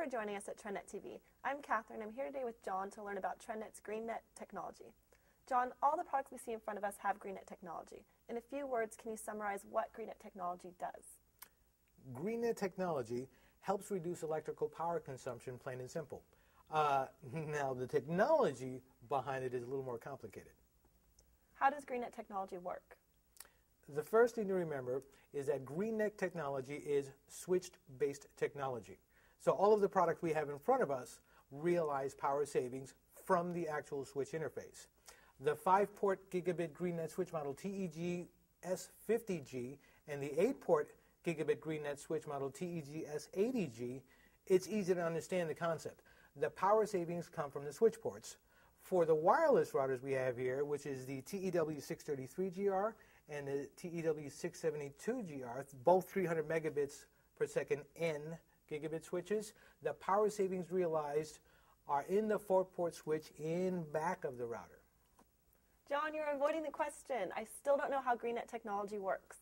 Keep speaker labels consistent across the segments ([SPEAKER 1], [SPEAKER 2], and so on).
[SPEAKER 1] for joining us at TRENDnet TV. I'm Catherine. I'm here today with John to learn about TRENDnet's GREENnet technology. John, all the products we see in front of us have GREENnet technology. In a few words, can you summarize what GREENnet technology does?
[SPEAKER 2] GREENnet technology helps reduce electrical power consumption, plain and simple. Now, the technology behind it is a little more complicated.
[SPEAKER 1] How does GREENnet technology work?
[SPEAKER 2] The first thing to remember is that GREENnet technology is switched-based technology. So all of the products we have in front of us realize power savings from the actual switch interface. The 5-port gigabit GREENnet switch model TEG S50G and the 8-port gigabit GREENnet switch model TEG S80G, it's easy to understand the concept. The power savings come from the switch ports. For the wireless routers we have here, which is the TEW633GR and the TEW672GR, both 300 megabits per second N gigabit switches, the power savings realized are in the 4-port switch in back of the router.
[SPEAKER 1] John, you're avoiding the question. I still don't know how GREENnet technology works.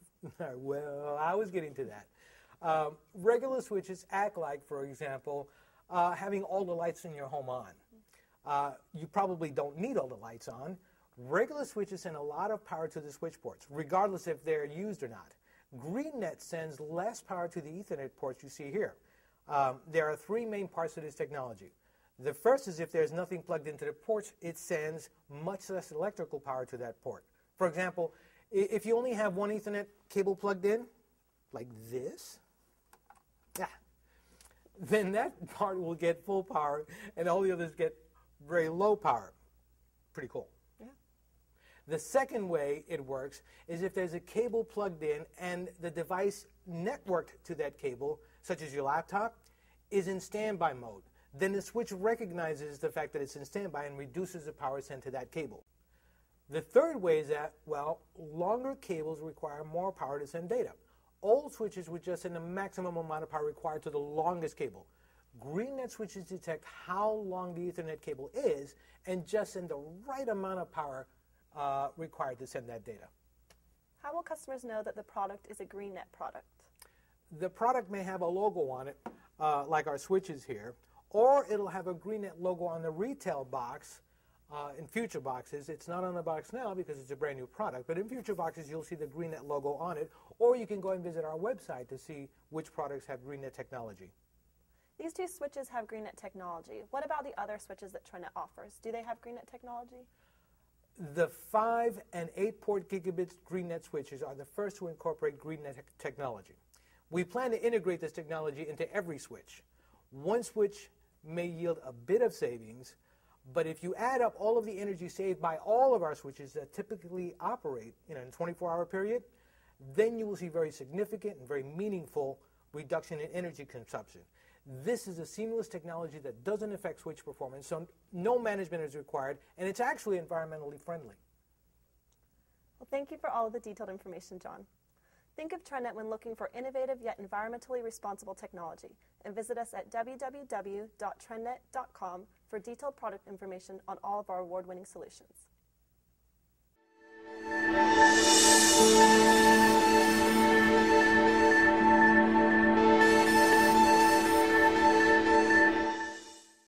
[SPEAKER 2] Well, I was getting to that. Regular switches act like, for example, having all the lights in your home on. You probably don't need all the lights on. Regular switches send a lot of power to the switch ports, regardless if they're used or not. GREENnet sends less power to the Ethernet ports you see here. There are 3 main parts to this technology. The first is if there's nothing plugged into the ports, it sends much less electrical power to that port. For example, if you only have one Ethernet cable plugged in, like this, then that part will get full power and all the others get very low power. Pretty cool.
[SPEAKER 1] Yeah.
[SPEAKER 2] The second way it works is if there's a cable plugged in and the device networked to that cable, such as your laptop, is in standby mode. Then the switch recognizes the fact that it's in standby and reduces the power sent to that cable. The third way is that, well, longer cables require more power to send data. Old switches would just send the maximum amount of power required to the longest cable. GREENnet switches detect how long the Ethernet cable is and just send the right amount of power required to send that data.
[SPEAKER 1] How will customers know that the product is a GREENnet product?
[SPEAKER 2] The product may have a logo on it, like our switches here, or it'll have a GREENnet logo on the retail box. In future boxes, it's not on the box now because it's a brand new product, but in future boxes you'll see the GREENnet logo on it, or you can go and visit our website to see which products have GREENnet technology.
[SPEAKER 1] These 2 switches have GREENnet technology. What about the other switches that TRENDnet offers? Do they have GREENnet technology?
[SPEAKER 2] The 5 and 8-port gigabit GREENnet switches are the first to incorporate GREENnet technology. We plan to integrate this technology into every switch. One switch may yield a bit of savings, but if you add up all of the energy saved by all of our switches that typically operate in a 24-hour period, then you will see very significant and very meaningful reduction in energy consumption. This is a seamless technology that doesn't affect switch performance, so no management is required, and it's actually environmentally friendly.
[SPEAKER 1] Well, thank you for all of the detailed information, John. Think of TRENDnet when looking for innovative yet environmentally responsible technology, and visit us at www.trendnet.com for detailed product information on all of our award-winning solutions.